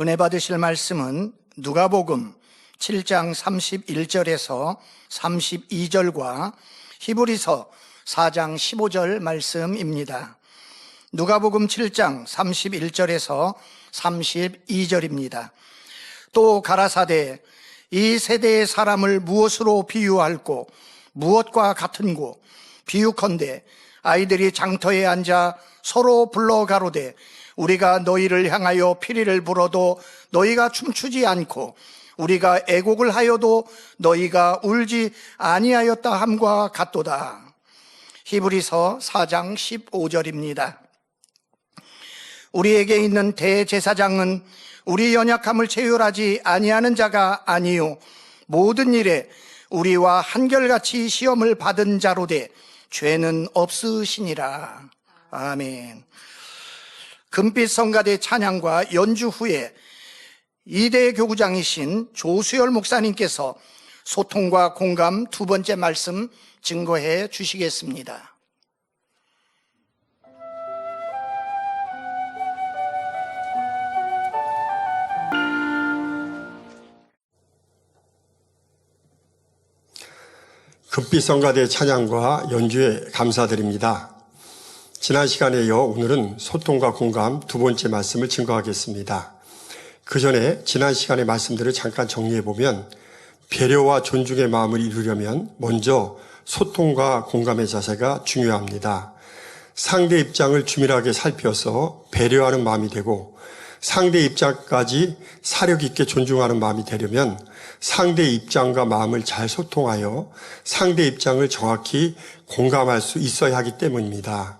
은혜 받으실 말씀은 누가복음 7장 31절에서 32절과 히브리서 4장 15절 말씀입니다. 누가복음 7장 31절에서 32절입니다. 또 가라사대 이 세대의 사람을 무엇으로 비유할꼬 무엇과 같은고 비유컨대 아이들이 장터에 앉아 서로 불러 가로되 우리가 너희를 향하여 피리를 불어도 너희가 춤추지 않고 우리가 애곡을 하여도 너희가 울지 아니하였다 함과 같도다. 히브리서 4장 15절입니다. 우리에게 있는 대제사장은 우리 연약함을 체휼하지 아니하는 자가 아니요 모든 일에 우리와 한결같이 시험을 받은 자로되 죄는 없으시니라. 아멘. 금빛 성가대 찬양과 연주 후에 2대 교구장이신 조수열 목사님께서 소통과 공감 두 번째 말씀 증거해 주시겠습니다. 금빛 성가대 찬양과 연주에 감사드립니다. 지난 시간에 이어 오늘은 소통과 공감 두 번째 말씀을 증거하겠습니다. 그 전에 지난 시간의 말씀들을 잠깐 정리해보면 배려와 존중의 마음을 이루려면 먼저 소통과 공감의 자세가 중요합니다. 상대 입장을 주밀하게 살펴서 배려하는 마음이 되고 상대 입장까지 사력 있게 존중하는 마음이 되려면 상대 입장과 마음을 잘 소통하여 상대 입장을 정확히 공감할 수 있어야 하기 때문입니다.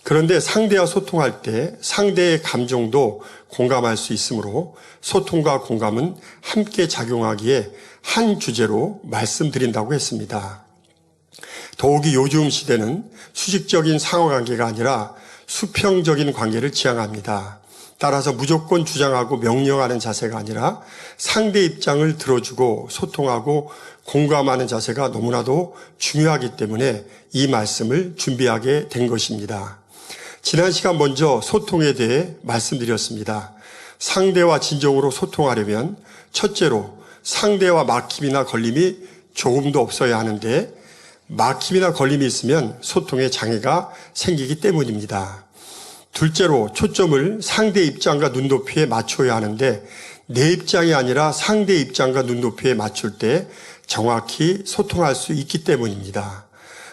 그런데 상대와 소통할 때 상대의 감정도 공감할 수 있으므로 소통과 공감은 함께 작용하기에 한 주제로 말씀드린다고 했습니다. 더욱이 요즘 시대는 수직적인 상호관계가 아니라 수평적인 관계를 지향합니다. 따라서 무조건 주장하고 명령하는 자세가 아니라 상대 입장을 들어주고 소통하고 공감하는 자세가 너무나도 중요하기 때문에 이 말씀을 준비하게 된 것입니다. 지난 시간 먼저 소통에 대해 말씀드렸습니다. 상대와 진정으로 소통하려면 첫째로 상대와 막힘이나 걸림이 조금도 없어야 하는데 막힘이나 걸림이 있으면 소통에 장애가 생기기 때문입니다. 둘째로 초점을 상대 입장과 눈높이에 맞춰야 하는데 내 입장이 아니라 상대 입장과 눈높이에 맞출 때 정확히 소통할 수 있기 때문입니다.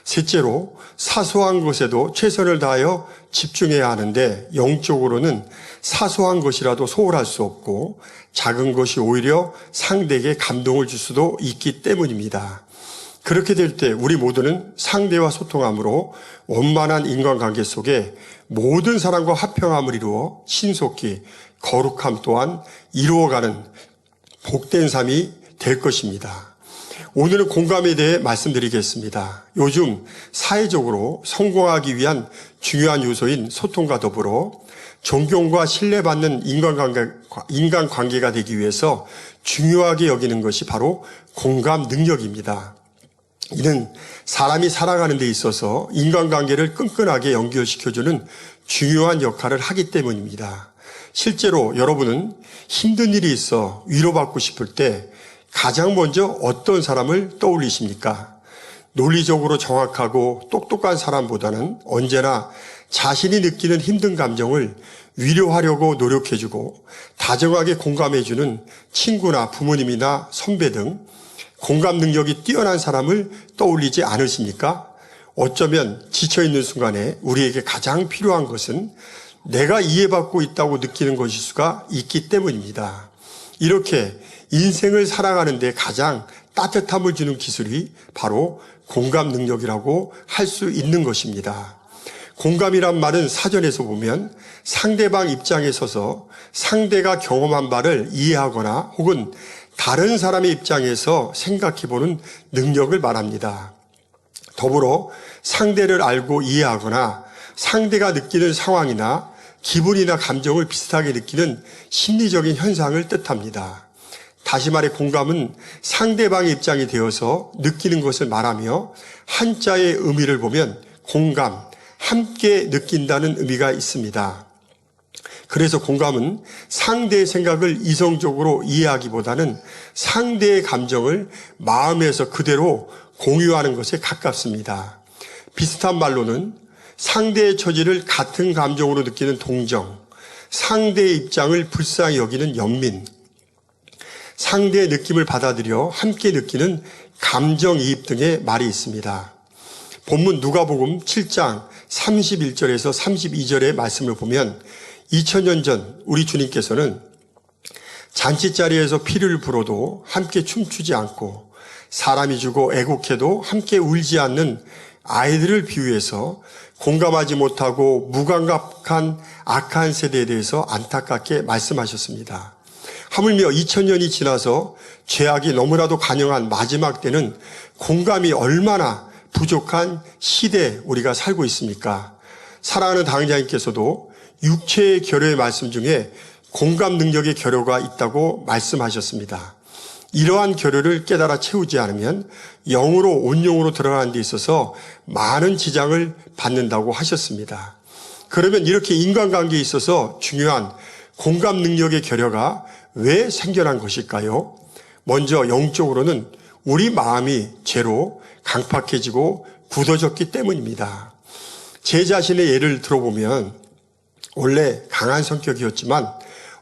셋째로 사소한 것에도 최선을 다하여 집중해야 하는데 영적으로는 사소한 것이라도 소홀할 수 없고 작은 것이 오히려 상대에게 감동을 줄 수도 있기 때문입니다. 그렇게 될 때 우리 모두는 상대와 소통함으로 원만한 인간관계 속에 모든 사람과 화평함을 이루어 신속히 거룩함 또한 이루어가는 복된 삶이 될 것입니다. 오늘은 공감에 대해 말씀드리겠습니다. 요즘 사회적으로 성공하기 위한 중요한 요소인 소통과 더불어 존경과 신뢰받는 인간관계가 되기 위해서 중요하게 여기는 것이 바로 공감 능력입니다. 이는 사람이 살아가는 데 있어서 인간관계를 끈끈하게 연결시켜주는 중요한 역할을 하기 때문입니다. 실제로 여러분은 힘든 일이 있어 위로받고 싶을 때 가장 먼저 어떤 사람을 떠올리십니까? 논리적으로 정확하고 똑똑한 사람보다는 언제나 자신이 느끼는 힘든 감정을 위로하려고 노력해주고 다정하게 공감해주는 친구나 부모님이나 선배 등 공감 능력이 뛰어난 사람을 떠올리지 않으십니까? 어쩌면 지쳐있는 순간에 우리에게 가장 필요한 것은 내가 이해받고 있다고 느끼는 것일 수가 있기 때문입니다. 이렇게 인생을 살아가는 데 가장 따뜻함을 주는 기술이 바로 공감 능력이라고 할 수 있는 것입니다. 공감이란 말은 사전에서 보면 상대방 입장에 서서 상대가 경험한 바를 이해하거나 혹은 다른 사람의 입장에서 생각해보는 능력을 말합니다. 더불어 상대를 알고 이해하거나 상대가 느끼는 상황이나 기분이나 감정을 비슷하게 느끼는 심리적인 현상을 뜻합니다. 다시 말해 공감은 상대방의 입장이 되어서 느끼는 것을 말하며 한자의 의미를 보면 공감, 함께 느낀다는 의미가 있습니다. 그래서 공감은 상대의 생각을 이성적으로 이해하기보다는 상대의 감정을 마음에서 그대로 공유하는 것에 가깝습니다. 비슷한 말로는 상대의 처지를 같은 감정으로 느끼는 동정, 상대의 입장을 불쌍히 여기는 연민, 상대의 느낌을 받아들여 함께 느끼는 감정이입 등의 말이 있습니다. 본문 누가복음 7장 31절에서 32절의 말씀을 보면 2000년 전 우리 주님께서는 잔치자리에서 피를 불어도 함께 춤추지 않고 사람이 죽어 애곡해도 함께 울지 않는 아이들을 비유해서 공감하지 못하고 무감각한 악한 세대에 대해서 안타깝게 말씀하셨습니다. 하물며 2000년이 지나서 죄악이 너무나도 간영한 마지막 때는 공감이 얼마나 부족한 시대에 우리가 살고 있습니까? 사랑하는 당장님께서도 육체의 결여의 말씀 중에 공감 능력의 결여가 있다고 말씀하셨습니다. 이러한 결여를 깨달아 채우지 않으면 영으로 온영으로 들어가는 데 있어서 많은 지장을 받는다고 하셨습니다. 그러면 이렇게 인간관계에 있어서 중요한 공감 능력의 결여가 왜 생겨난 것일까요? 먼저 영적으로는 우리 마음이 죄로 강팍해지고 굳어졌기 때문입니다. 제 자신의 예를 들어보면 원래 강한 성격이었지만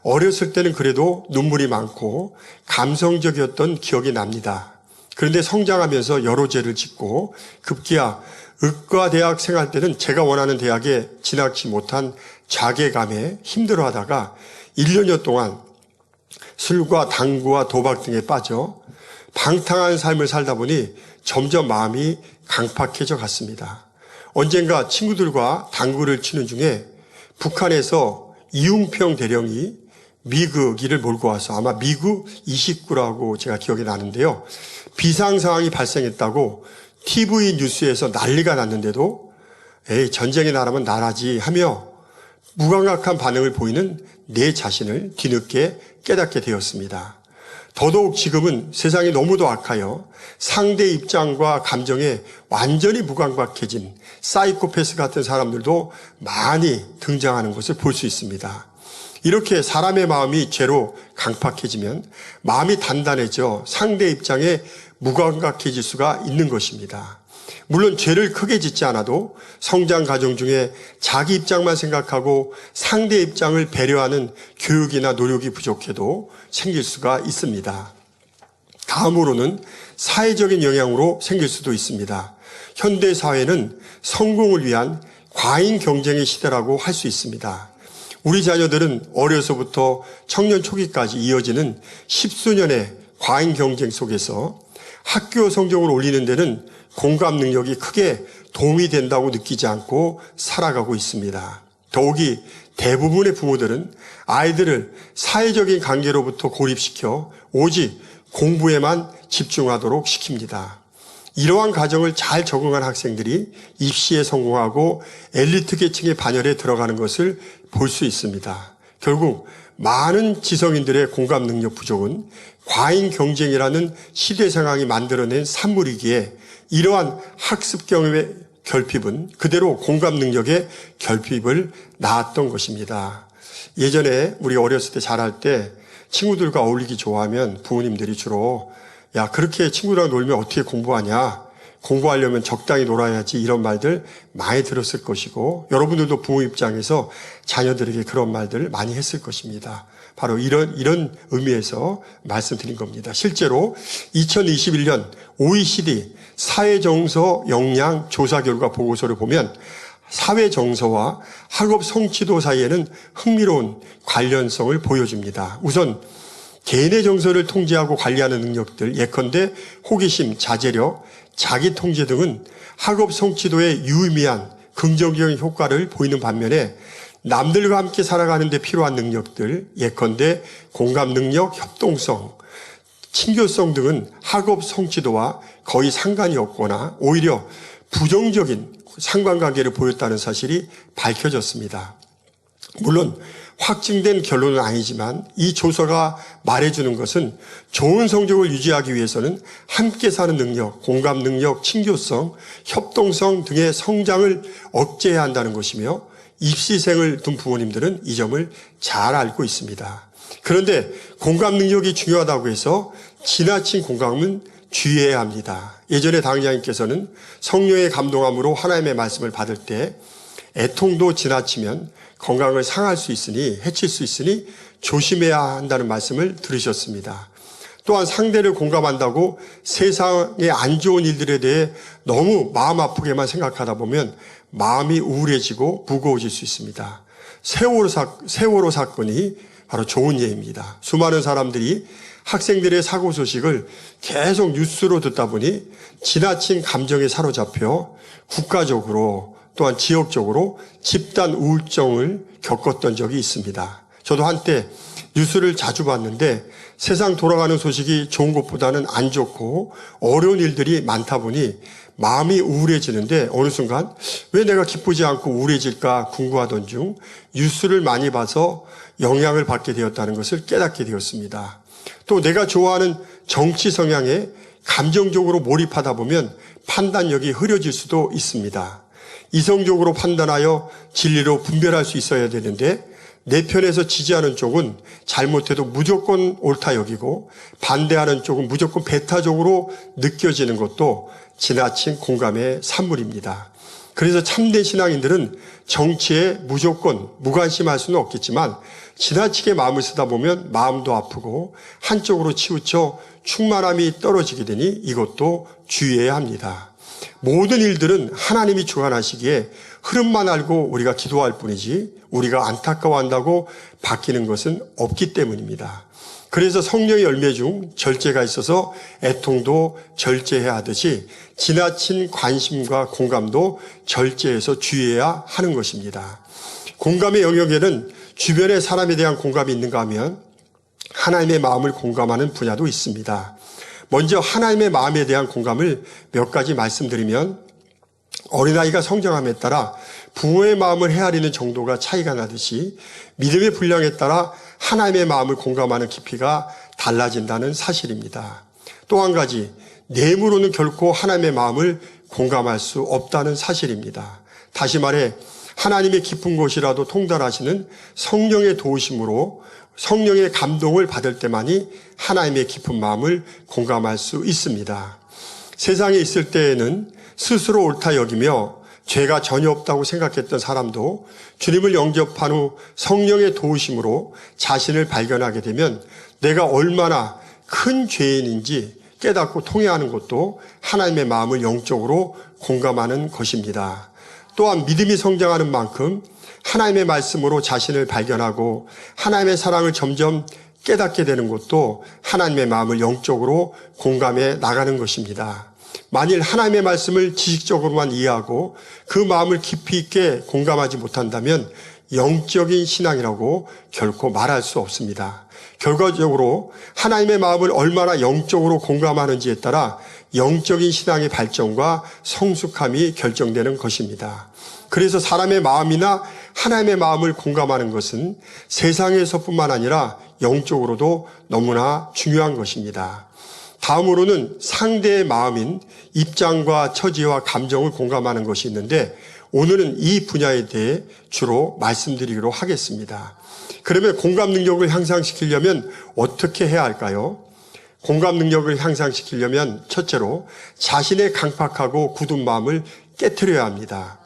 어렸을 때는 그래도 눈물이 많고 감성적이었던 기억이 납니다. 그런데 성장하면서 여러 죄를 짓고 급기야 의과대학 생활 때는 제가 원하는 대학에 진학치 못한 자괴감에 힘들어하다가 1년여 동안 술과 당구와 도박 등에 빠져 방탕한 삶을 살다 보니 점점 마음이 강팍해져 갔습니다. 언젠가 친구들과 당구를 치는 중에 북한에서 이웅평 대령이 미그기를 몰고 와서 아마 미그 29라고 제가 기억이 나는데요. 비상상황이 발생했다고 TV 뉴스에서 난리가 났는데도 에이 전쟁의 나라면 나라지 하며 무감각한 반응을 보이는 내 자신을 뒤늦게 깨닫게 되었습니다. 더더욱 지금은 세상이 너무도 악하여 상대 입장과 감정에 완전히 무감각해진 사이코패스 같은 사람들도 많이 등장하는 것을 볼 수 있습니다. 이렇게 사람의 마음이 죄로 강팍해지면 마음이 단단해져 상대 입장에 무감각해질 수가 있는 것입니다. 물론 죄를 크게 짓지 않아도 성장 과정 중에 자기 입장만 생각하고 상대 입장을 배려하는 교육이나 노력이 부족해도 생길 수가 있습니다. 다음으로는 사회적인 영향으로 생길 수도 있습니다. 현대 사회는 성공을 위한 과잉 경쟁의 시대라고 할 수 있습니다. 우리 자녀들은 어려서부터 청년 초기까지 이어지는 십수년의 과잉 경쟁 속에서 학교 성적을 올리는 데는 공감 능력이 크게 도움이 된다고 느끼지 않고 살아가고 있습니다. 더욱이 대부분의 부모들은 아이들을 사회적인 관계로부터 고립시켜 오직 공부에만 집중하도록 시킵니다. 이러한 과정을 잘 적응한 학생들이 입시에 성공하고 엘리트 계층의 반열에 들어가는 것을 볼 수 있습니다. 결국 많은 지성인들의 공감 능력 부족은 과잉 경쟁이라는 시대 상황이 만들어낸 산물이기에 이러한 학습 경험의 결핍은 그대로 공감 능력의 결핍을 낳았던 것입니다. 예전에 우리 어렸을 때 자랄 때 친구들과 어울리기 좋아하면 부모님들이 주로 야 그렇게 친구들과 놀면 어떻게 공부하냐, 공부하려면 적당히 놀아야지, 이런 말들 많이 들었을 것이고 여러분들도 부모 입장에서 자녀들에게 그런 말들을 많이 했을 것입니다. 바로 이런 의미에서 말씀드린 겁니다. 실제로 2021년 OECD 사회정서 역량 조사 결과 보고서를 보면 사회정서와 학업 성취도 사이에는 흥미로운 관련성을 보여줍니다. 우선 개인의 정서를 통제하고 관리하는 능력들, 예컨대 호기심, 자제력, 자기통제 등은 학업 성취도에 유의미한 긍정적인 효과를 보이는 반면에 남들과 함께 살아가는 데 필요한 능력들, 예컨대 공감 능력, 협동성, 친교성 등은 학업 성취도와 거의 상관이 없거나 오히려 부정적인 상관관계를 보였다는 사실이 밝혀졌습니다. 물론 확증된 결론은 아니지만 이 조사가 말해주는 것은 좋은 성적을 유지하기 위해서는 함께 사는 능력, 공감 능력, 친교성, 협동성 등의 성장을 억제해야 한다는 것이며 입시생을 둔 부모님들은 이 점을 잘 알고 있습니다. 그런데 공감 능력이 중요하다고 해서 지나친 공감은 주의해야 합니다. 예전에 당장님께서는 성령의 감동함으로 하나님의 말씀을 받을 때 애통도 지나치면 건강을 상할 수 있으니, 해칠 수 있으니 조심해야 한다는 말씀을 들으셨습니다. 또한 상대를 공감한다고 세상의 안 좋은 일들에 대해 너무 마음 아프게만 생각하다 보면 마음이 우울해지고 무거워질 수 있습니다. 세월호 사건이 바로 좋은 예입니다. 수많은 사람들이 학생들의 사고 소식을 계속 뉴스로 듣다 보니 지나친 감정에 사로잡혀 국가적으로 또한 지역적으로 집단 우울증을 겪었던 적이 있습니다. 저도 한때 뉴스를 자주 봤는데 세상 돌아가는 소식이 좋은 것보다는 안 좋고 어려운 일들이 많다 보니 마음이 우울해지는데 어느 순간 왜 내가 기쁘지 않고 우울해질까 궁금하던 중 뉴스를 많이 봐서 영향을 받게 되었다는 것을 깨닫게 되었습니다. 또 내가 좋아하는 정치 성향에 감정적으로 몰입하다 보면 판단력이 흐려질 수도 있습니다. 이성적으로 판단하여 진리로 분별할 수 있어야 되는데 내 편에서 지지하는 쪽은 잘못해도 무조건 옳다 여기고 반대하는 쪽은 무조건 배타적으로 느껴지는 것도 지나친 공감의 산물입니다. 그래서 참된 신앙인들은 정치에 무조건 무관심할 수는 없겠지만 지나치게 마음을 쓰다 보면 마음도 아프고 한쪽으로 치우쳐 충만함이 떨어지게 되니 이것도 주의해야 합니다. 모든 일들은 하나님이 주관하시기에 흐름만 알고 우리가 기도할 뿐이지 우리가 안타까워한다고 바뀌는 것은 없기 때문입니다. 그래서 성령의 열매 중 절제가 있어서 애통도 절제해야 하듯이 지나친 관심과 공감도 절제해서 주의해야 하는 것입니다. 공감의 영역에는 주변의 사람에 대한 공감이 있는가 하면 하나님의 마음을 공감하는 분야도 있습니다. 먼저 하나님의 마음에 대한 공감을 몇 가지 말씀드리면 어린아이가 성장함에 따라 부모의 마음을 헤아리는 정도가 차이가 나듯이 믿음의 분량에 따라 하나님의 마음을 공감하는 깊이가 달라진다는 사실입니다. 또 한 가지, 뇌물로는 결코 하나님의 마음을 공감할 수 없다는 사실입니다. 다시 말해 하나님의 깊은 곳이라도 통달하시는 성령의 도우심으로 성령의 감동을 받을 때만이 하나님의 깊은 마음을 공감할 수 있습니다. 세상에 있을 때에는 스스로 옳다 여기며 죄가 전혀 없다고 생각했던 사람도 주님을 영접한 후 성령의 도우심으로 자신을 발견하게 되면 내가 얼마나 큰 죄인인지 깨닫고 통회하는 것도 하나님의 마음을 영적으로 공감하는 것입니다. 또한 믿음이 성장하는 만큼 하나님의 말씀으로 자신을 발견하고 하나님의 사랑을 점점 깨닫게 되는 것도 하나님의 마음을 영적으로 공감해 나가는 것입니다. 만일 하나님의 말씀을 지식적으로만 이해하고 그 마음을 깊이 있게 공감하지 못한다면 영적인 신앙이라고 결코 말할 수 없습니다. 결과적으로 하나님의 마음을 얼마나 영적으로 공감하는지에 따라 영적인 신앙의 발전과 성숙함이 결정되는 것입니다. 그래서 사람의 마음이나 하나님의 마음을 공감하는 것은 세상에서뿐만 아니라 영적으로도 너무나 중요한 것입니다. 다음으로는 상대의 마음인 입장과 처지와 감정을 공감하는 것이 있는데 오늘은 이 분야에 대해 주로 말씀드리기로 하겠습니다. 그러면 공감 능력을 향상시키려면 어떻게 해야 할까요? 공감 능력을 향상시키려면 첫째로 자신의 강팍하고 굳은 마음을 깨트려야 합니다.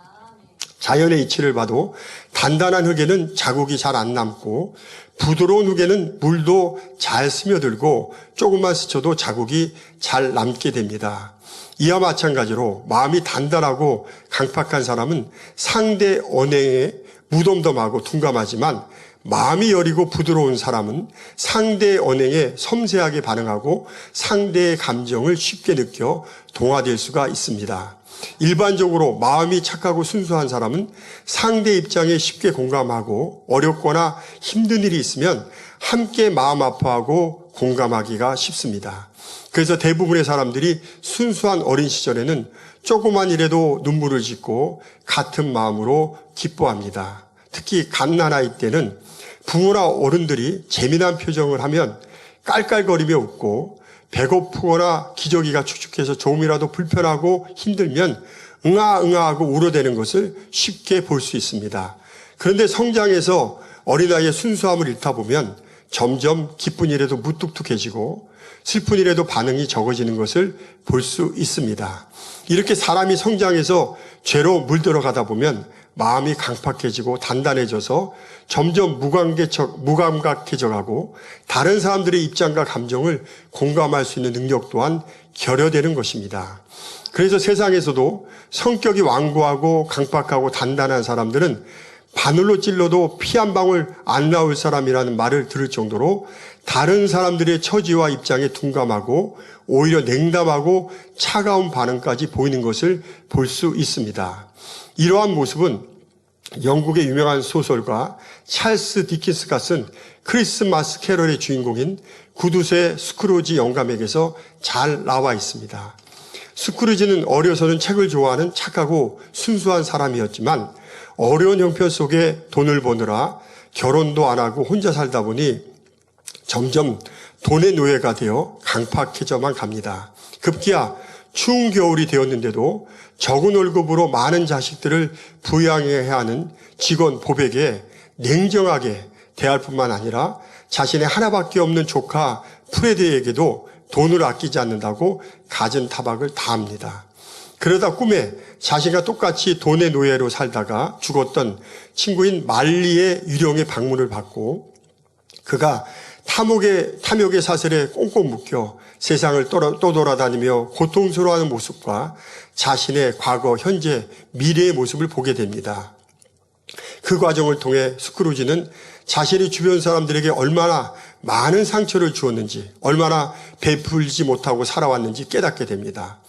자연의 이치를 봐도 단단한 흙에는 자국이 잘 안 남고 부드러운 흙에는 물도 잘 스며들고 조금만 스쳐도 자국이 잘 남게 됩니다. 이와 마찬가지로 마음이 단단하고 강팍한 사람은 상대 언행에 무덤덤하고 둔감하지만 마음이 여리고 부드러운 사람은 상대의 언행에 섬세하게 반응하고 상대의 감정을 쉽게 느껴 동화될 수가 있습니다. 일반적으로 마음이 착하고 순수한 사람은 상대 입장에 쉽게 공감하고 어렵거나 힘든 일이 있으면 함께 마음 아파하고 공감하기가 쉽습니다. 그래서 대부분의 사람들이 순수한 어린 시절에는 조그만 일에도 눈물을 짓고 같은 마음으로 기뻐합니다. 특히 갓난아이 때는 부모나 어른들이 재미난 표정을 하면 깔깔거리며 웃고 배고프거나 기저귀가 축축해서 조금이라도 불편하고 힘들면 응아응아하고 울어대는 것을 쉽게 볼 수 있습니다. 그런데 성장해서 어린아이의 순수함을 잃다 보면 점점 기쁜 일에도 무뚝뚝해지고 슬픈 일에도 반응이 적어지는 것을 볼 수 있습니다. 이렇게 사람이 성장해서 죄로 물들어가다 보면 마음이 강팍해지고 단단해져서 점점 무감각해져 가고 다른 사람들의 입장과 감정을 공감할 수 있는 능력 또한 결여되는 것입니다. 그래서 세상에서도 성격이 완고하고 강팍하고 단단한 사람들은 바늘로 찔러도 피 한 방울 안 나올 사람이라는 말을 들을 정도로 다른 사람들의 처지와 입장에 둔감하고 오히려 냉담하고 차가운 반응까지 보이는 것을 볼 수 있습니다. 이러한 모습은 영국의 유명한 소설가 찰스 디킨스가 쓴 크리스마스 캐럴의 주인공인 구두쇠 스크루지 영감에게서 잘 나와 있습니다. 스크루지는 어려서는 책을 좋아하는 착하고 순수한 사람이었지만 어려운 형편 속에 돈을 버느라 결혼도 안 하고 혼자 살다 보니 점점 돈의 노예가 되어 강팍해져만 갑니다. 급기야 추운 겨울이 되었는데도 적은 월급으로 많은 자식들을 부양해야 하는 직원 보백에 냉정하게 대할 뿐만 아니라 자신의 하나밖에 없는 조카 프레드에게도 돈을 아끼지 않는다고 갖은 타박을 다합니다. 그러다 꿈에 자신과 똑같이 돈의 노예로 살다가 죽었던 친구인 말리의 유령의 방문을 받고 그가 탐욕의 사슬에 꽁꽁 묶여 세상을 떠돌아다니며 고통스러워하는 모습과 자신의 과거, 현재, 미래의 모습을 보게 됩니다. 그 과정을 통해 스크루지는 자신이 주변 사람들에게 얼마나 많은 상처를 주었는지, 얼마나 베풀지 못하고 살아왔는지 깨닫게 됩니다.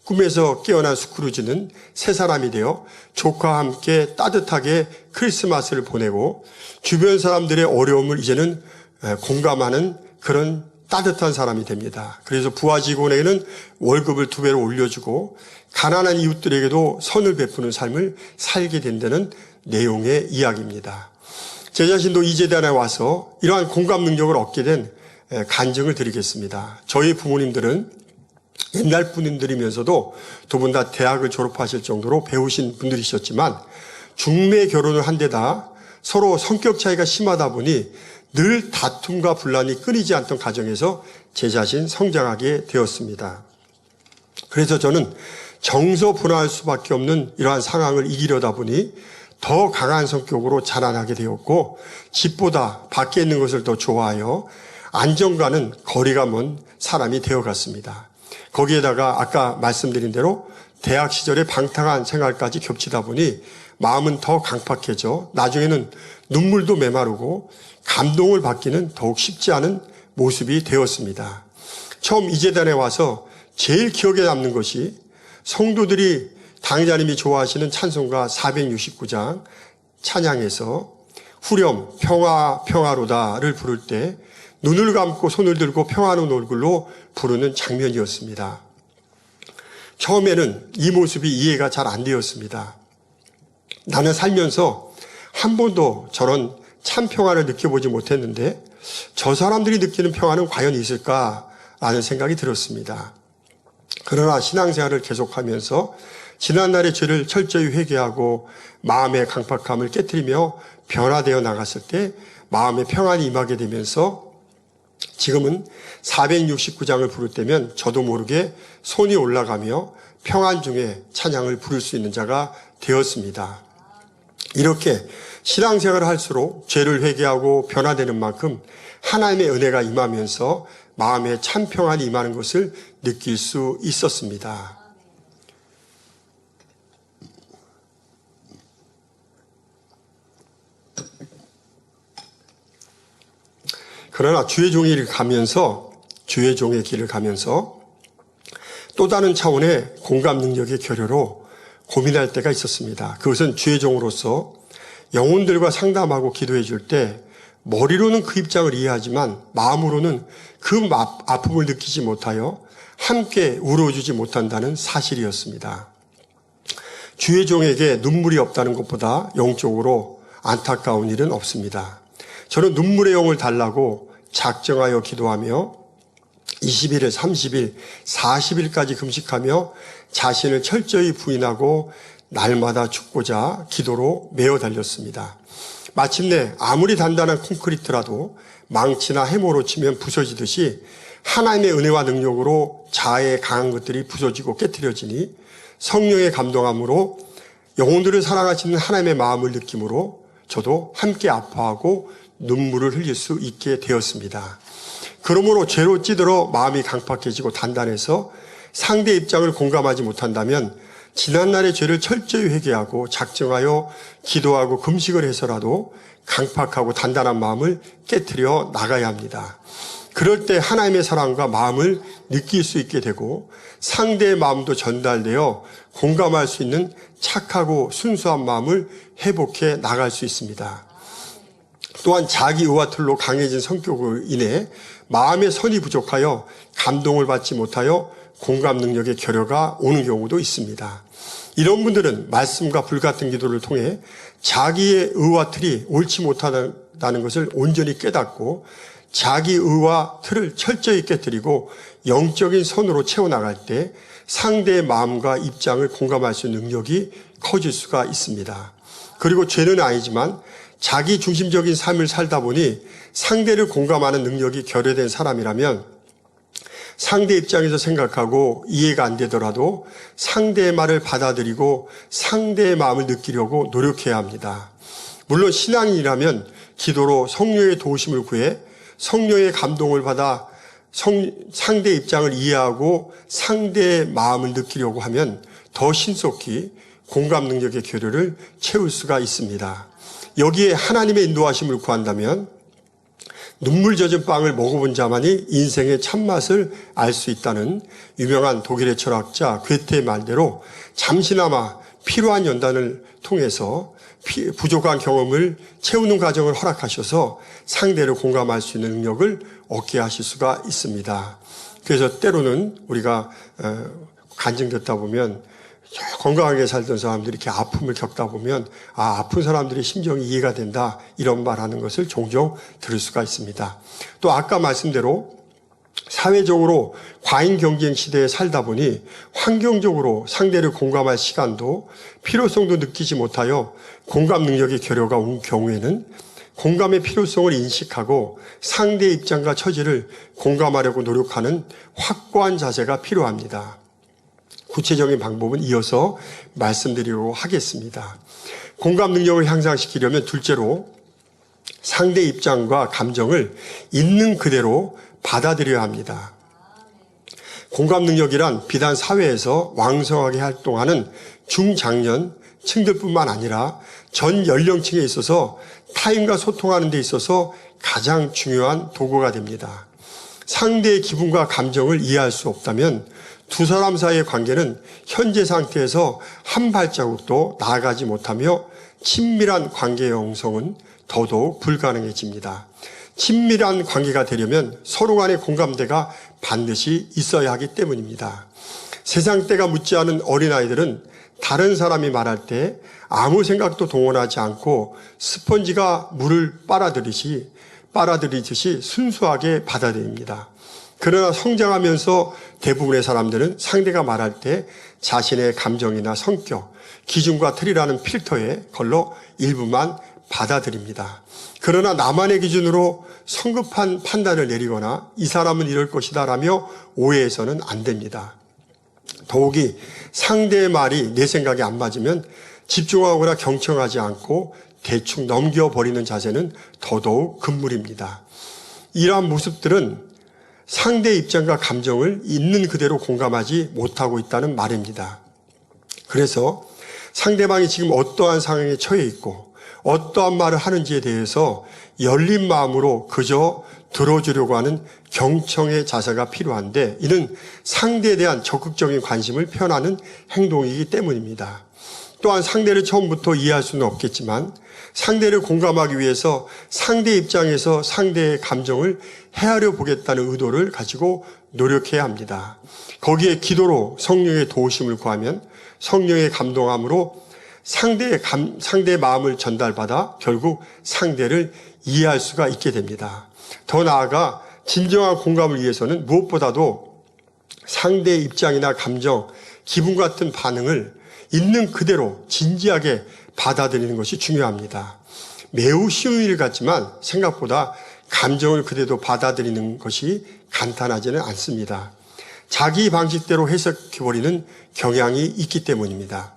꿈에서 깨어난 스크루지는 새 사람이 되어 조카와 함께 따뜻하게 크리스마스를 보내고 주변 사람들의 어려움을 이제는 공감하는 그런 따뜻한 사람이 됩니다. 그래서 부하 직원에게는 월급을 2배로 올려주고 가난한 이웃들에게도 선을 베푸는 삶을 살게 된다는 내용의 이야기입니다. 제 자신도 이 재단에 와서 이러한 공감 능력을 얻게 된 간증을 드리겠습니다. 저희 부모님들은 옛날 분들이면서도 두 분 다 대학을 졸업하실 정도로 배우신 분들이셨지만 중매 결혼을 한 데다 서로 성격 차이가 심하다 보니 늘 다툼과 분란이 끊이지 않던 가정에서 제 자신 성장하게 되었습니다. 그래서 저는 정서분화할 수밖에 없는 이러한 상황을 이기려다 보니 더 강한 성격으로 자라나게 되었고 집보다 밖에 있는 것을 더 좋아하여 안정과는 거리가 먼 사람이 되어갔습니다. 거기에다가 아까 말씀드린 대로 대학 시절에 방탕한 생활까지 겹치다 보니 마음은 더 강팍해져 나중에는 눈물도 메마르고 감동을 받기는 더욱 쉽지 않은 모습이 되었습니다. 처음 이 재단에 와서 제일 기억에 남는 것이 성도들이 당자님이 좋아하시는 찬송가 469장 찬양에서 후렴 평화로다를 부를 때 눈을 감고 손을 들고 평화로운 얼굴로 부르는 장면이었습니다. 처음에는 이 모습이 이해가 잘 안 되었습니다. 나는 살면서 한 번도 저런 참 평화를 느껴보지 못했는데 저 사람들이 느끼는 평화는 과연 있을까라는 생각이 들었습니다. 그러나 신앙생활을 계속하면서 지난날의 죄를 철저히 회개하고 마음의 강팍함을 깨트리며 변화되어 나갔을 때 마음의 평안이 임하게 되면서 지금은 469장을 부를 때면 저도 모르게 손이 올라가며 평안 중에 찬양을 부를 수 있는 자가 되었습니다. 이렇게 신앙생활을 할수록 죄를 회개하고 변화되는 만큼 하나님의 은혜가 임하면서 마음에 참 평안이 임하는 것을 느낄 수 있었습니다. 그러나 주의 종의 길을 가면서 또 다른 차원의 공감 능력의 결여로 고민할 때가 있었습니다. 그것은 주의 종으로서 영혼들과 상담하고 기도해 줄 때 머리로는 그 입장을 이해하지만 마음으로는 그 아픔을 느끼지 못하여 함께 울어주지 못한다는 사실이었습니다. 주의 종에게 눈물이 없다는 것보다 영적으로 안타까운 일은 없습니다. 저는 눈물의 영을 달라고 작정하여 기도하며 21일, 30일, 40일까지 금식하며 자신을 철저히 부인하고 날마다 죽고자 기도로 메어 달렸습니다. 마침내 아무리 단단한 콘크리트라도 망치나 해모로 치면 부서지듯이 하나님의 은혜와 능력으로 자아의 강한 것들이 부서지고 깨트려지니 성령의 감동함으로 영혼들을 사랑하시는 하나님의 마음을 느낌으로 저도 함께 아파하고 눈물을 흘릴 수 있게 되었습니다. 그러므로 죄로 찌들어 마음이 강팍해지고 단단해서 상대 입장을 공감하지 못한다면 지난날의 죄를 철저히 회개하고 작정하여 기도하고 금식을 해서라도 강팍하고 단단한 마음을 깨트려 나가야 합니다. 그럴 때 하나님의 사랑과 마음을 느낄 수 있게 되고 상대의 마음도 전달되어 공감할 수 있는 착하고 순수한 마음을 회복해 나갈 수 있습니다. 또한 자기 의와 틀로 강해진 성격으로 인해 마음의 선이 부족하여 감동을 받지 못하여 공감 능력의 결여가 오는 경우도 있습니다. 이런 분들은 말씀과 불같은 기도를 통해 자기의 의와 틀이 옳지 못하다는 것을 온전히 깨닫고 자기 의와 틀을 철저히 깨뜨리고 영적인 선으로 채워나갈 때 상대의 마음과 입장을 공감할 수 있는 능력이 커질 수가 있습니다. 그리고 죄는 아니지만 자기 중심적인 삶을 살다 보니 상대를 공감하는 능력이 결여된 사람이라면 상대 입장에서 생각하고 이해가 안 되더라도 상대의 말을 받아들이고 상대의 마음을 느끼려고 노력해야 합니다. 물론 신앙인이라면 기도로 성령의 도우심을 구해 성령의 감동을 받아 상대 입장을 이해하고 상대의 마음을 느끼려고 하면 더 신속히 공감 능력의 결여를 채울 수가 있습니다. 여기에 하나님의 인도하심을 구한다면 눈물 젖은 빵을 먹어본 자만이 인생의 참맛을 알 수 있다는 유명한 독일의 철학자 괴테의 말대로 잠시나마 필요한 연단을 통해서 부족한 경험을 채우는 과정을 허락하셔서 상대를 공감할 수 있는 능력을 얻게 하실 수가 있습니다. 그래서 때로는 우리가 간증 듣다 보면 건강하게 살던 사람들이 이렇게 아픔을 겪다 보면 아픈 사람들의 심정이 이해가 된다 이런 말하는 것을 종종 들을 수가 있습니다. 또 아까 말씀대로 사회적으로 과잉 경쟁 시대에 살다 보니 환경적으로 상대를 공감할 시간도 필요성도 느끼지 못하여 공감 능력의 결여가 온 경우에는 공감의 필요성을 인식하고 상대의 입장과 처지를 공감하려고 노력하는 확고한 자세가 필요합니다. 구체적인 방법은 이어서 말씀드리려고 하겠습니다. 공감 능력을 향상시키려면 둘째로 상대 입장과 감정을 있는 그대로 받아들여야 합니다. 공감 능력이란 비단 사회에서 왕성하게 활동하는 중장년층들뿐만 아니라 전 연령층에 있어서 타인과 소통하는 데 있어서 가장 중요한 도구가 됩니다. 상대의 기분과 감정을 이해할 수 없다면 두 사람 사이의 관계는 현재 상태에서 한 발자국도 나아가지 못하며 친밀한 관계의 형성은 더더욱 불가능해집니다. 친밀한 관계가 되려면 서로 간의 공감대가 반드시 있어야 하기 때문입니다. 세상 때가 묻지 않은 어린아이들은 다른 사람이 말할 때 아무 생각도 동원하지 않고 스펀지가 물을 빨아들이듯이 순수하게 받아들입니다. 그러나 성장하면서 대부분의 사람들은 상대가 말할 때 자신의 감정이나 성격, 기준과 틀이라는 필터에 걸러 일부만 받아들입니다. 그러나 나만의 기준으로 성급한 판단을 내리거나 이 사람은 이럴 것이다 라며 오해해서는 안 됩니다. 더욱이 상대의 말이 내 생각에 안 맞으면 집중하거나 경청하지 않고 대충 넘겨버리는 자세는 더더욱 금물입니다. 이러한 모습들은 상대의 입장과 감정을 있는 그대로 공감하지 못하고 있다는 말입니다. 그래서 상대방이 지금 어떠한 상황에 처해 있고 어떠한 말을 하는지에 대해서 열린 마음으로 그저 들어주려고 하는 경청의 자세가 필요한데 이는 상대에 대한 적극적인 관심을 표현하는 행동이기 때문입니다. 또한 상대를 처음부터 이해할 수는 없겠지만 상대를 공감하기 위해서 상대 입장에서 상대의 감정을 헤아려 보겠다는 의도를 가지고 노력해야 합니다. 거기에 기도로 성령의 도우심을 구하면 성령의 감동함으로 상대의 마음을 전달받아 결국 상대를 이해할 수가 있게 됩니다. 더 나아가 진정한 공감을 위해서는 무엇보다도 상대의 입장이나 감정, 기분 같은 반응을 있는 그대로 진지하게 받아들이는 것이 중요합니다. 매우 쉬운 일 같지만 생각보다 감정을 그대로 받아들이는 것이 간단하지는 않습니다. 자기 방식대로 해석해버리는 경향이 있기 때문입니다.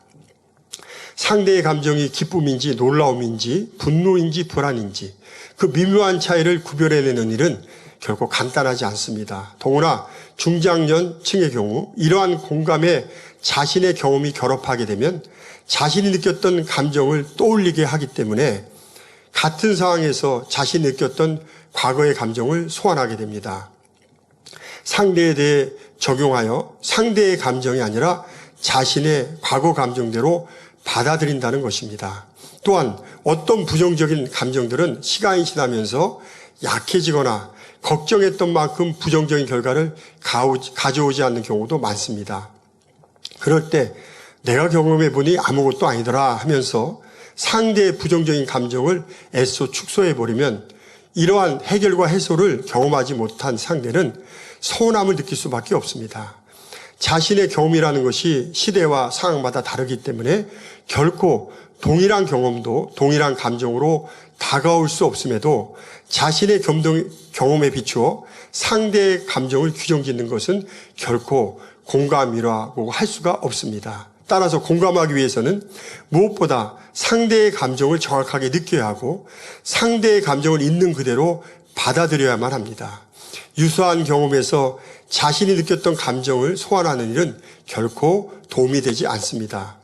상대의 감정이 기쁨인지 놀라움인지 분노인지 불안인지 그 미묘한 차이를 구별해내는 일은 결코 간단하지 않습니다. 더구나 중장년층의 경우 이러한 공감에 자신의 경험이 결합하게 되면 자신이 느꼈던 감정을 떠올리게 하기 때문에 같은 상황에서 자신이 느꼈던 과거의 감정을 소환하게 됩니다. 상대에 대해 적용하여 상대의 감정이 아니라 자신의 과거 감정대로 받아들인다는 것입니다. 또한 어떤 부정적인 감정들은 시간이 지나면서 약해지거나 걱정했던 만큼 부정적인 결과를 가져오지 않는 경우도 많습니다. 그럴 때 내가 경험해보니 아무것도 아니더라 하면서 상대의 부정적인 감정을 애써 축소해버리면 이러한 해결과 해소를 경험하지 못한 상대는 서운함을 느낄 수밖에 없습니다. 자신의 경험이라는 것이 시대와 상황마다 다르기 때문에 결코 동일한 경험도 동일한 감정으로 다가올 수 없음에도 자신의 경험에 비추어 상대의 감정을 규정짓는 것은 결코 공감이라고 할 수가 없습니다. 따라서 공감하기 위해서는 무엇보다 상대의 감정을 정확하게 느껴야 하고 상대의 감정을 있는 그대로 받아들여야만 합니다. 유사한 경험에서 자신이 느꼈던 감정을 소환하는 일은 결코 도움이 되지 않습니다.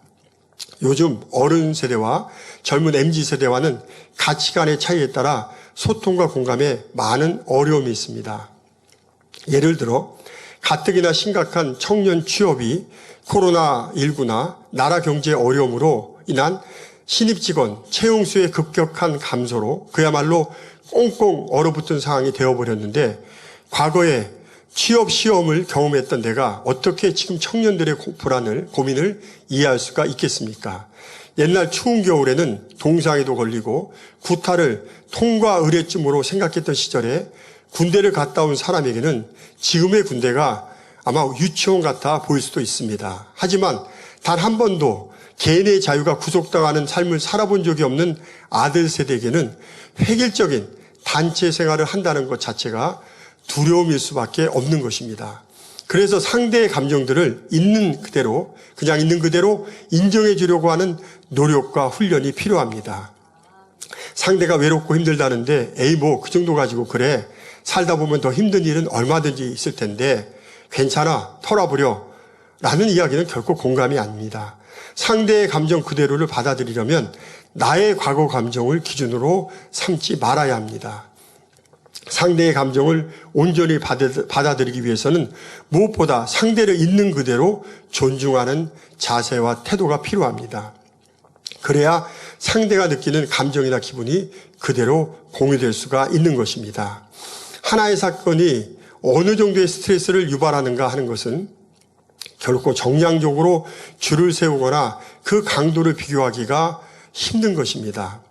요즘 어른 세대와 젊은 MZ세대와는 가치관의 차이에 따라 소통과 공감에 많은 어려움이 있습니다. 예를 들어 가뜩이나 심각한 청년 취업이 코로나19나 나라 경제 어려움으로 인한 신입직원 채용수의 급격한 감소로 그야말로 꽁꽁 얼어붙은 상황이 되어버렸는데 과거에 취업 시험을 경험했던 내가 어떻게 지금 청년들의 불안을, 고민을 이해할 수가 있겠습니까? 옛날 추운 겨울에는 동상에도 걸리고 구타를 통과 의례쯤으로 생각했던 시절에 군대를 갔다 온 사람에게는 지금의 군대가 아마 유치원 같아 보일 수도 있습니다. 하지만 단 한 번도 개인의 자유가 구속당하는 삶을 살아본 적이 없는 아들 세대에게는 획일적인 단체 생활을 한다는 것 자체가 두려움일 수밖에 없는 것입니다. 그래서 상대의 감정들을 있는 그대로, 그냥 있는 그대로 인정해 주려고 하는 노력과 훈련이 필요합니다. 상대가 외롭고 힘들다는데 에이 뭐 그 정도 가지고 그래. 살다 보면 더 힘든 일은 얼마든지 있을 텐데 괜찮아 털어버려 라는 이야기는 결코 공감이 아닙니다. 상대의 감정 그대로를 받아들이려면 나의 과거 감정을 기준으로 삼지 말아야 합니다. 상대의 감정을 온전히 받아들이기 위해서는 무엇보다 상대를 있는 그대로 존중하는 자세와 태도가 필요합니다. 그래야 상대가 느끼는 감정이나 기분이 그대로 공유될 수가 있는 것입니다. 하나의 사건이 어느 정도의 스트레스를 유발하는가 하는 것은 결코 정량적으로 줄을 세우거나 그 강도를 비교하기가 힘든 것입니다.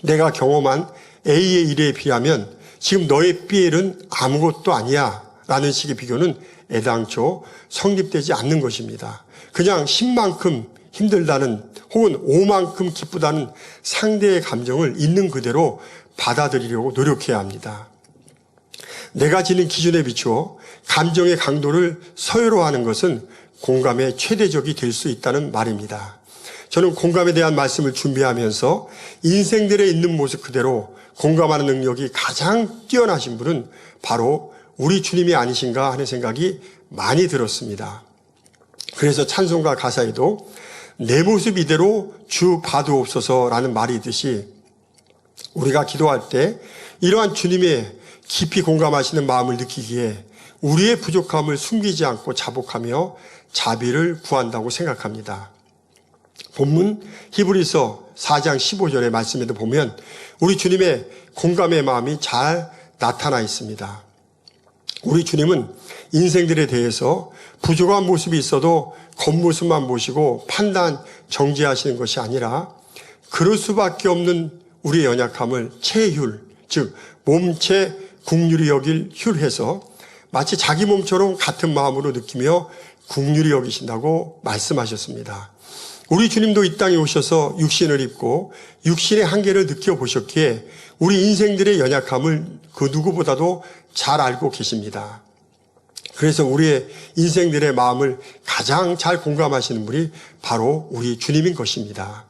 내가 경험한 A의 일에 비하면 지금 너의 B일은 아무것도 아니야 라는 식의 비교는 애당초 성립되지 않는 것입니다. 그냥 10만큼 힘들다는 혹은 5만큼 기쁘다는 상대의 감정을 있는 그대로 받아들이려고 노력해야 합니다. 내가 지닌 기준에 비추어 감정의 강도를 서열화하는 것은 공감의 최대적이 될 수 있다는 말입니다. 저는 공감에 대한 말씀을 준비하면서 인생들에 있는 모습 그대로 공감하는 능력이 가장 뛰어나신 분은 바로 우리 주님이 아니신가 하는 생각이 많이 들었습니다. 그래서 찬송가 가사에도 내 모습 이대로 주 봐두옵소서라는 말이 있듯이 우리가 기도할 때 이러한 주님의 깊이 공감하시는 마음을 느끼기에 우리의 부족함을 숨기지 않고 자복하며 자비를 구한다고 생각합니다. 본문 히브리서 4장 15절의 말씀에도 보면 우리 주님의 공감의 마음이 잘 나타나 있습니다. 우리 주님은 인생들에 대해서 부족한 모습이 있어도 겉모습만 보시고 판단 정지하시는 것이 아니라 그럴 수밖에 없는 우리의 연약함을 체휼, 즉 몸체 국률이 여길 휼해서 마치 자기 몸처럼 같은 마음으로 느끼며 긍휼히 여기신다고 말씀하셨습니다. 우리 주님도 이 땅에 오셔서 육신을 입고 육신의 한계를 느껴보셨기에 우리 인생들의 연약함을 그 누구보다도 잘 알고 계십니다. 그래서 우리의 인생들의 마음을 가장 잘 공감하시는 분이 바로 우리 주님인 것입니다.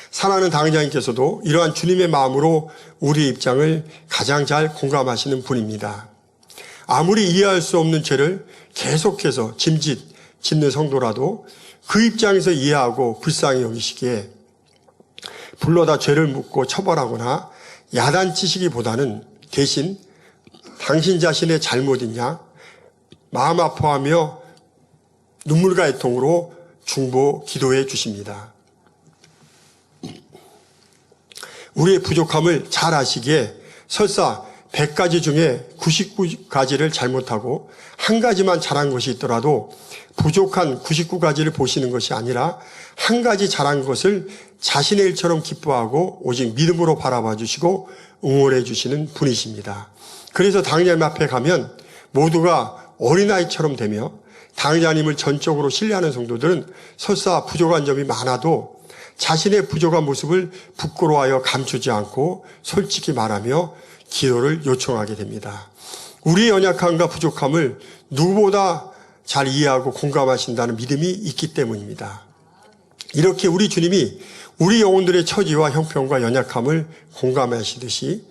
사랑하는 당회장님께서도 이러한 주님의 마음으로 우리의 입장을 가장 잘 공감하시는 분입니다. 아무리 이해할 수 없는 죄를 계속해서 짓는 성도라도 그 입장에서 이해하고 불쌍히 여기시기에 불러다 죄를 묻고 처벌하거나 야단치시기보다는 대신 당신 자신의 잘못이냐 마음 아파하며 눈물과 애통으로 중보 기도해 주십니다. 우리의 부족함을 잘 아시기에 설사 100가지 중에 99가지를 잘못하고 한 가지만 잘한 것이 있더라도 부족한 99가지를 보시는 것이 아니라 한 가지 잘한 것을 자신의 일처럼 기뻐하고 오직 믿음으로 바라봐 주시고 응원해 주시는 분이십니다. 그래서 당회자님 앞에 가면 모두가 어린아이처럼 되며 당회자님을 전적으로 신뢰하는 성도들은 설사 부족한 점이 많아도 자신의 부족한 모습을 부끄러워하여 감추지 않고 솔직히 말하며 기도를 요청하게 됩니다. 우리의 연약함과 부족함을 누구보다 잘 이해하고 공감하신다는 믿음이 있기 때문입니다. 이렇게 우리 주님이 우리 영혼들의 처지와 형편과 연약함을 공감하시듯이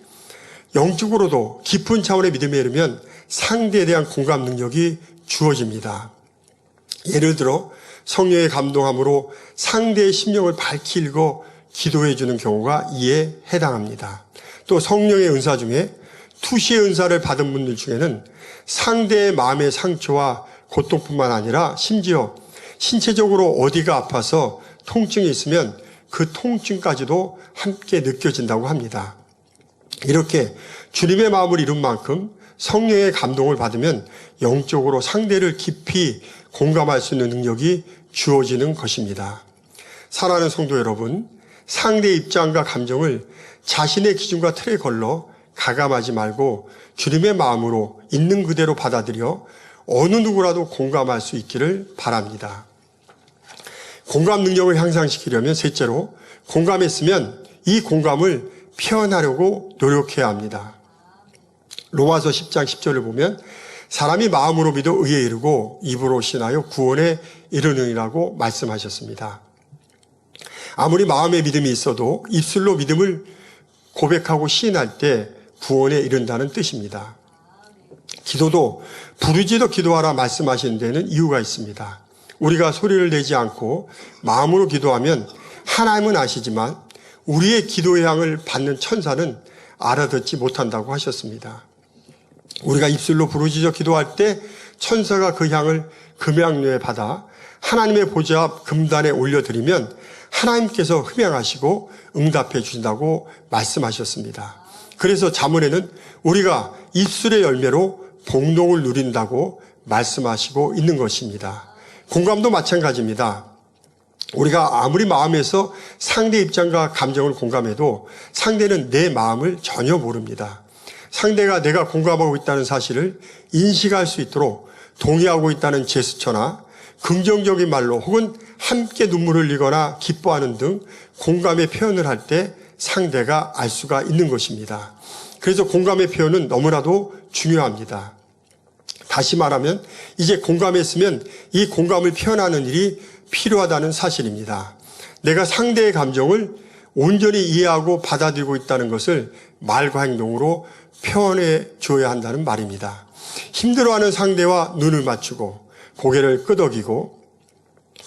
영적으로도 깊은 차원의 믿음에 이르면 상대에 대한 공감 능력이 주어집니다. 예를 들어 성령의 감동함으로 상대의 심령을 밝히 읽어 기도해 주는 경우가 이에 해당합니다. 또 성령의 은사 중에 투시의 은사를 받은 분들 중에는 상대의 마음의 상처와 고통뿐만 아니라 심지어 신체적으로 어디가 아파서 통증이 있으면 그 통증까지도 함께 느껴진다고 합니다. 이렇게 주님의 마음을 이룬 만큼 성령의 감동을 받으면 영적으로 상대를 깊이 공감할 수 있는 능력이 주어지는 것입니다. 사랑하는 성도 여러분, 상대의 입장과 감정을 자신의 기준과 틀에 걸러 가감하지 말고 주님의 마음으로 있는 그대로 받아들여 어느 누구라도 공감할 수 있기를 바랍니다. 공감 능력을 향상시키려면 셋째로 공감했으면 이 공감을 표현하려고 노력해야 합니다. 로마서 10장 10절을 보면 사람이 마음으로 믿어 의에 이르고 입으로 신하여 구원에 이르느니라고 말씀하셨습니다. 아무리 마음의 믿음이 있어도 입술로 믿음을 고백하고 시인할 때 구원에 이른다는 뜻입니다. 기도도 부르짖어 기도하라 말씀하신 데는 이유가 있습니다. 우리가 소리를 내지 않고 마음으로 기도하면 하나님은 아시지만 우리의 기도의 향을 받는 천사는 알아듣지 못한다고 하셨습니다. 우리가 입술로 부르짖어 기도할 때 천사가 그 향을 금양료에 받아 하나님의 보좌 앞 금단에 올려드리면 하나님께서 흠양하시고 응답해 주신다고 말씀하셨습니다. 그래서 잠언에는 우리가 입술의 열매로 복록을 누린다고 말씀하시고 있는 것입니다. 공감도 마찬가지입니다. 우리가 아무리 마음에서 상대 입장과 감정을 공감해도 상대는 내 마음을 전혀 모릅니다. 상대가 내가 공감하고 있다는 사실을 인식할 수 있도록 동의하고 있다는 제스처나 긍정적인 말로 혹은 함께 눈물을 흘리거나 기뻐하는 등 공감의 표현을 할 때 상대가 알 수가 있는 것입니다. 그래서 공감의 표현은 너무나도 중요합니다. 다시 말하면 이제 공감했으면 이 공감을 표현하는 일이 필요하다는 사실입니다. 내가 상대의 감정을 온전히 이해하고 받아들이고 있다는 것을 말과 행동으로 표현해 줘야 한다는 말입니다. 힘들어하는 상대와 눈을 맞추고 고개를 끄덕이고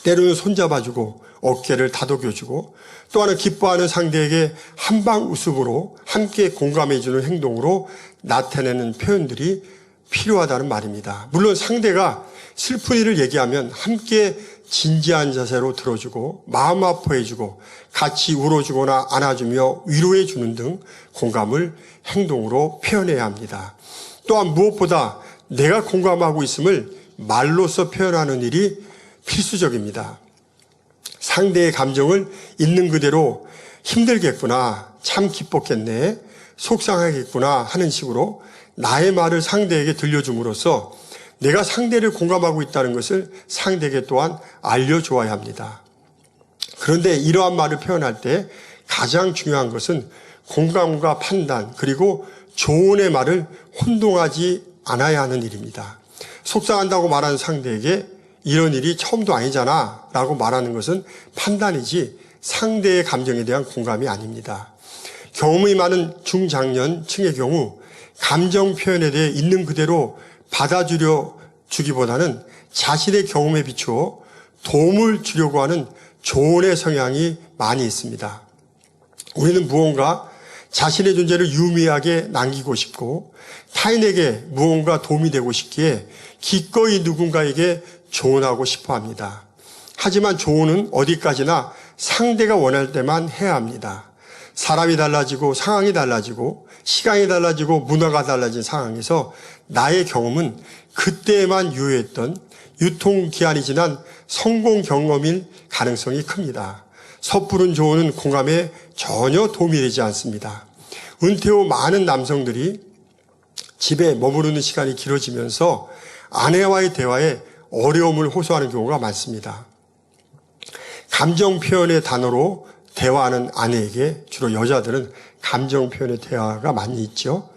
때로는 손잡아주고 어깨를 다독여주고 또 하나 기뻐하는 상대에게 한방 웃음으로 함께 공감해주는 행동으로 나타내는 표현들이 필요하다는 말입니다. 물론 상대가 슬픈 일을 얘기하면 함께 진지한 자세로 들어주고 마음 아파해주고 같이 울어주거나 안아주며 위로해주는 등 공감을 행동으로 표현해야 합니다. 또한 무엇보다 내가 공감하고 있음을 말로써 표현하는 일이 필수적입니다. 상대의 감정을 있는 그대로 힘들겠구나, 참 기뻤겠네, 속상하겠구나 하는 식으로 나의 말을 상대에게 들려줌으로써 내가 상대를 공감하고 있다는 것을 상대에게 또한 알려주어야 합니다. 그런데 이러한 말을 표현할 때 가장 중요한 것은 공감과 판단 그리고 조언의 말을 혼동하지 않아야 하는 일입니다. 속상한다고 말하는 상대에게 이런 일이 처음도 아니잖아 라고 말하는 것은 판단이지 상대의 감정에 대한 공감이 아닙니다. 경험이 많은 중장년층의 경우 감정 표현에 대해 있는 그대로 받아주려 주기보다는 자신의 경험에 비추어 도움을 주려고 하는 조언의 성향이 많이 있습니다. 우리는 무언가 자신의 존재를 유의미하게 남기고 싶고 타인에게 무언가 도움이 되고 싶기에 기꺼이 누군가에게 조언하고 싶어 합니다. 하지만 조언은 어디까지나 상대가 원할 때만 해야 합니다. 사람이 달라지고 상황이 달라지고 시간이 달라지고 문화가 달라진 상황에서 나의 경험은 그때에만 유효했던 유통기한이 지난 성공 경험일 가능성이 큽니다. 섣부른 조언은 공감에 전혀 도움이 되지 않습니다. 은퇴 후 많은 남성들이 집에 머무르는 시간이 길어지면서 아내와의 대화에 어려움을 호소하는 경우가 많습니다. 감정 표현의 단어로 대화하는 아내에게 주로 여자들은 감정 표현의 대화가 많이 있죠.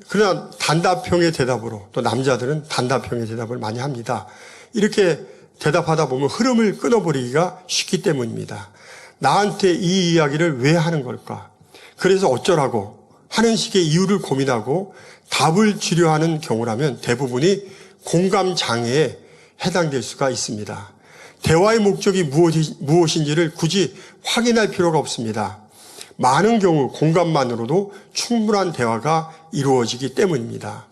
그러나 단답형의 대답으로 또 남자들은 단답형의 대답을 많이 합니다. 이렇게 대답하다 보면 흐름을 끊어버리기가 쉽기 때문입니다. 나한테 이 이야기를 왜 하는 걸까? 그래서 어쩌라고 하는 식의 이유를 고민하고 답을 주려 하는 경우라면 대부분이 공감 장애에 해당될 수가 있습니다. 대화의 목적이 무엇인지를 굳이 확인할 필요가 없습니다. 많은 경우 공감만으로도 충분한 대화가 이루어지기 때문입니다.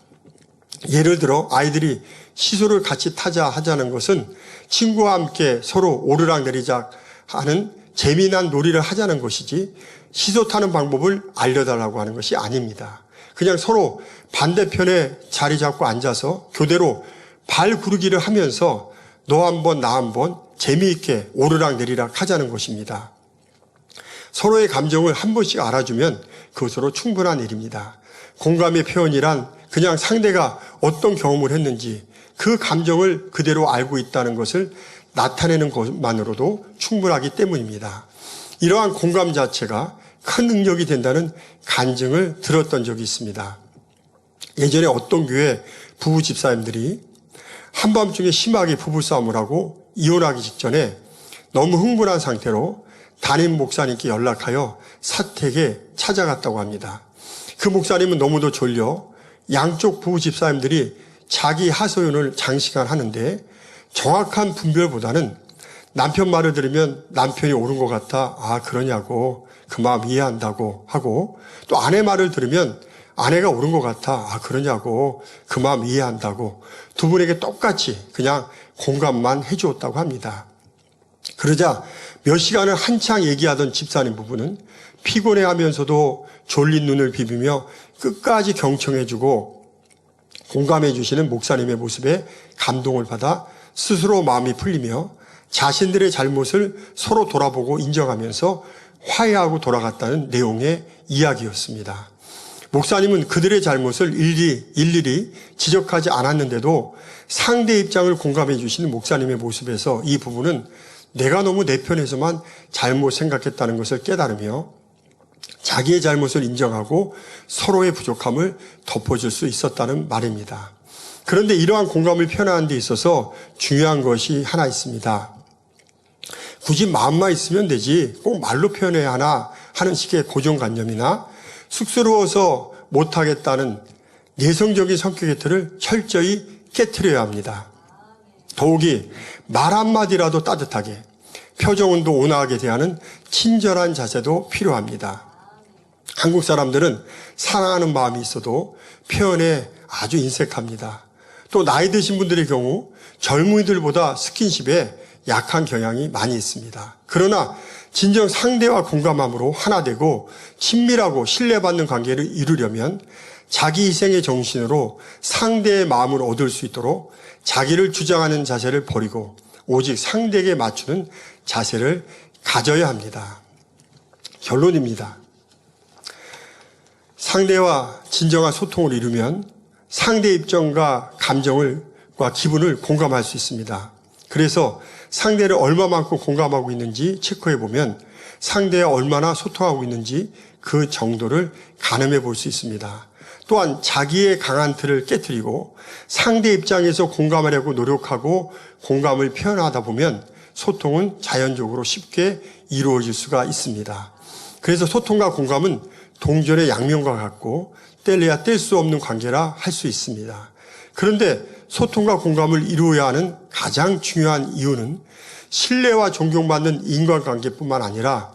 예를 들어 아이들이 시소를 같이 타자 하자는 것은 친구와 함께 서로 오르락내리락 하는 재미난 놀이를 하자는 것이지 시소 타는 방법을 알려달라고 하는 것이 아닙니다. 그냥 서로 반대편에 자리 잡고 앉아서 교대로 발 구르기를 하면서 너 한 번 나 한 번 재미있게 오르락내리락 하자는 것입니다. 서로의 감정을 한 번씩 알아주면 그것으로 충분한 일입니다. 공감의 표현이란 그냥 상대가 어떤 경험을 했는지 그 감정을 그대로 알고 있다는 것을 나타내는 것만으로도 충분하기 때문입니다. 이러한 공감 자체가 큰 능력이 된다는 간증을 들었던 적이 있습니다. 예전에 어떤 교회 부부 집사님들이 한밤중에 심하게 부부싸움을 하고 이혼하기 직전에 너무 흥분한 상태로 담임 목사님께 연락하여 사택에 찾아갔다고 합니다. 그 목사님은 너무도 졸려 양쪽 부부 집사님들이 자기 하소연을 장시간 하는데 정확한 분별보다는 남편 말을 들으면 남편이 옳은 것 같아 그러냐고 그 마음 이해한다고 하고 또 아내 말을 들으면 아내가 옳은 것 같아 그러냐고 그 마음 이해한다고 두 분에게 똑같이 그냥 공감만 해주었다고 합니다. 그러자 몇 시간을 한창 얘기하던 집사님 부부는 피곤해하면서도 졸린 눈을 비비며 끝까지 경청해주고 공감해주시는 목사님의 모습에 감동을 받아 스스로 마음이 풀리며 자신들의 잘못을 서로 돌아보고 인정하면서 화해하고 돌아갔다는 내용의 이야기였습니다. 목사님은 그들의 잘못을 일일이 지적하지 않았는데도 상대 입장을 공감해 주시는 목사님의 모습에서 이 부부는 내가 너무 내 편에서만 잘못 생각했다는 것을 깨달으며 자기의 잘못을 인정하고 서로의 부족함을 덮어줄 수 있었다는 말입니다. 그런데 이러한 공감을 표현하는 데 있어서 중요한 것이 하나 있습니다. 굳이 마음만 있으면 되지 꼭 말로 표현해야 하나 하는 식의 고정관념이나 쑥스러워서 못하겠다는 내성적인 성격의 틀을 철저히 깨트려야 합니다. 더욱이 말 한마디라도 따뜻하게 표정은도 온화하게 대하는 친절한 자세도 필요합니다. 한국 사람들은 사랑하는 마음이 있어도 표현에 아주 인색합니다. 또 나이 드신 분들의 경우 젊은이들보다 스킨십에 약한 경향이 많이 있습니다. 그러나 진정 상대와 공감함으로 하나 되고 친밀하고 신뢰받는 관계를 이루려면 자기 희생의 정신으로 상대의 마음을 얻을 수 있도록 자기를 주장하는 자세를 버리고 오직 상대에게 맞추는 자세를 가져야 합니다. 결론입니다. 상대와 진정한 소통을 이루면 상대 입장과 감정을 감정과 기분을 공감할 수 있습니다. 그래서 상대를 얼마만큼 공감하고 있는지 체크해 보면 상대와 얼마나 소통하고 있는지 그 정도를 가늠해 볼 수 있습니다. 또한 자기의 강한 틀을 깨트리고 상대 입장에서 공감하려고 노력하고 공감을 표현하다 보면 소통은 자연적으로 쉽게 이루어질 수가 있습니다. 그래서 소통과 공감은 동전의 양면과 같고 뗄래야 뗄 수 없는 관계라 할 수 있습니다. 그런데 소통과 공감을 이루어야 하는 가장 중요한 이유는 신뢰와 존경받는 인간관계뿐만 아니라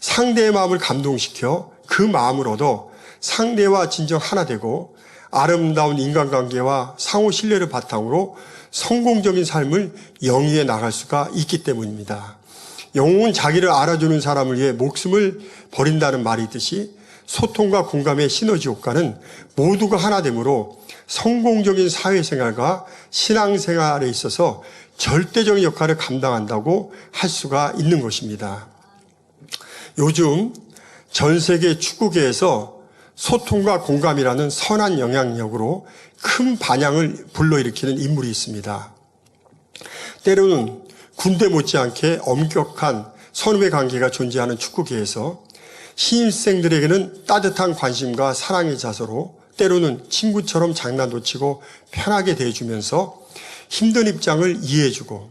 상대의 마음을 감동시켜 그 마음을 얻어 상대와 진정 하나 되고 아름다운 인간관계와 상호 신뢰를 바탕으로 성공적인 삶을 영위해 나갈 수가 있기 때문입니다. 영웅은 자기를 알아주는 사람을 위해 목숨을 버린다는 말이 있듯이 소통과 공감의 시너지 효과는 모두가 하나 되므로 성공적인 사회생활과 신앙생활에 있어서 절대적인 역할을 감당한다고 할 수가 있는 것입니다. 요즘 전 세계 축구계에서 소통과 공감이라는 선한 영향력으로 큰 반향을 불러일으키는 인물이 있습니다. 때로는 군대 못지않게 엄격한 선후배 관계가 존재하는 축구계에서 신입생들에게는 따뜻한 관심과 사랑의 자세로 때로는 친구처럼 장난도 치고 편하게 대해주면서 힘든 입장을 이해해주고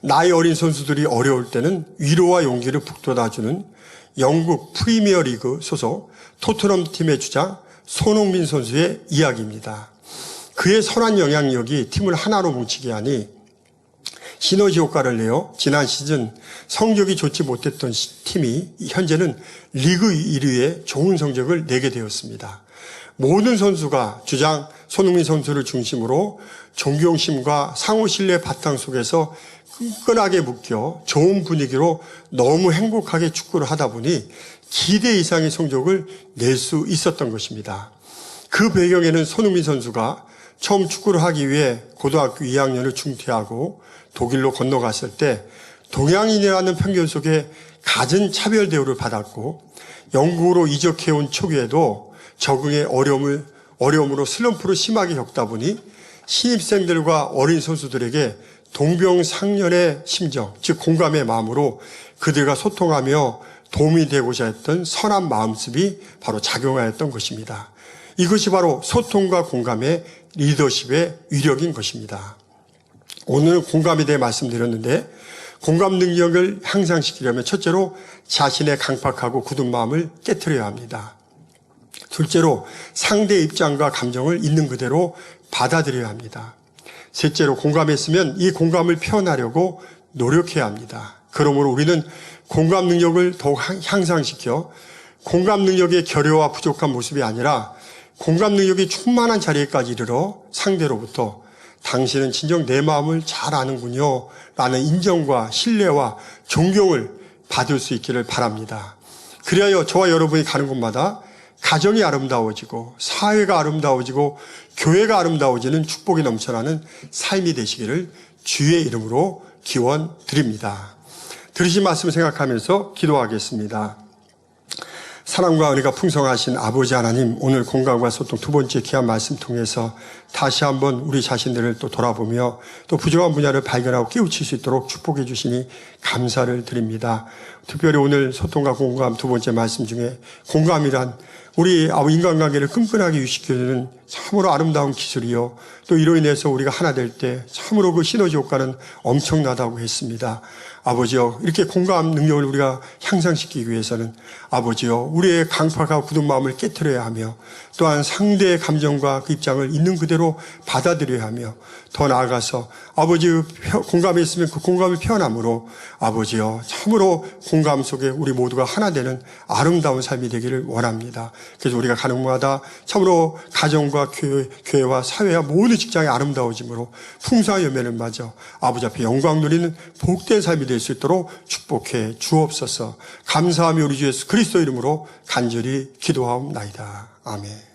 나이 어린 선수들이 어려울 때는 위로와 용기를 북돋아주는 영국 프리미어리그 소속 토트넘 팀의 주장 손흥민 선수의 이야기입니다. 그의 선한 영향력이 팀을 하나로 뭉치게 하니 시너지 효과를 내어 지난 시즌 성적이 좋지 못했던 팀이 현재는 리그 1위의 좋은 성적을 내게 되었습니다. 모든 선수가 주장 손흥민 선수를 중심으로 존경심과 상호 신뢰 바탕 속에서 끈끈하게 묶여 좋은 분위기로 너무 행복하게 축구를 하다 보니 기대 이상의 성적을 낼 수 있었던 것입니다. 그 배경에는 손흥민 선수가 처음 축구를 하기 위해 고등학교 2학년을 중퇴하고 독일로 건너갔을 때 동양인이라는 편견 속에 갖은 차별 대우를 받았고 영국으로 이적해온 초기에도 적응의 어려움으로 슬럼프를 심하게 겪다 보니 신입생들과 어린 선수들에게 동병상련의 심정, 즉 공감의 마음으로 그들과 소통하며 도움이 되고자 했던 선한 마음습이 바로 작용하였던 것입니다. 이것이 바로 소통과 공감의 리더십의 위력인 것입니다. 오늘 공감에 대해 말씀드렸는데 공감 능력을 향상시키려면 첫째로 자신의 강팍하고 굳은 마음을 깨트려야 합니다. 둘째로 상대의 입장과 감정을 있는 그대로 받아들여야 합니다. 셋째로 공감했으면 이 공감을 표현하려고 노력해야 합니다. 그러므로 우리는 공감 능력을 더욱 향상시켜 공감 능력의 결여와 부족한 모습이 아니라 공감 능력이 충만한 자리에까지 이르러 상대로부터 당신은 진정 내 마음을 잘 아는군요 라는 인정과 신뢰와 존경을 받을 수 있기를 바랍니다. 그리하여 저와 여러분이 가는 곳마다 가정이 아름다워지고 사회가 아름다워지고 교회가 아름다워지는 축복이 넘쳐나는 삶이 되시기를 주의 이름으로 기원드립니다. 들으신 말씀을 생각하면서 기도하겠습니다. 사랑과 은혜가 풍성하신 아버지 하나님, 오늘 공감과 소통 두 번째 귀한 말씀 통해서 다시 한번 우리 자신들을 또 돌아보며 또 부족한 분야를 발견하고 깨우칠 수 있도록 축복해 주시니 감사를 드립니다. 특별히 오늘 소통과 공감 두 번째 말씀 중에 공감이란 우리 인간관계를 끈끈하게 유지시켜주는 참으로 아름다운 기술이요. 또 이로 인해서 우리가 하나 될 때 참으로 그 시너지 효과는 엄청나다고 했습니다. 아버지요, 이렇게 공감 능력을 우리가 향상시키기 위해서는 아버지요, 우리의 강팍하고 굳은 마음을 깨트려야 하며 또한 상대의 감정과 그 입장을 있는 그대로 받아들여야 하며 더 나아가서 아버지 공감했으면 그 공감을 표현함으로 아버지요, 참으로 공감 속에 우리 모두가 하나 되는 아름다운 삶이 되기를 원합니다. 그래서 우리가 가는 곳마다 참으로 가정과 교회와 사회와 모든 직장이 아름다워짐으로 풍성한 열매를 맞아 아버지 앞에 영광 누리는 복된 삶이 될 수 있도록 축복해 주옵소서. 감사하며 우리 주 예수 그리스도 이름으로 간절히 기도하옵나이다. 아멘.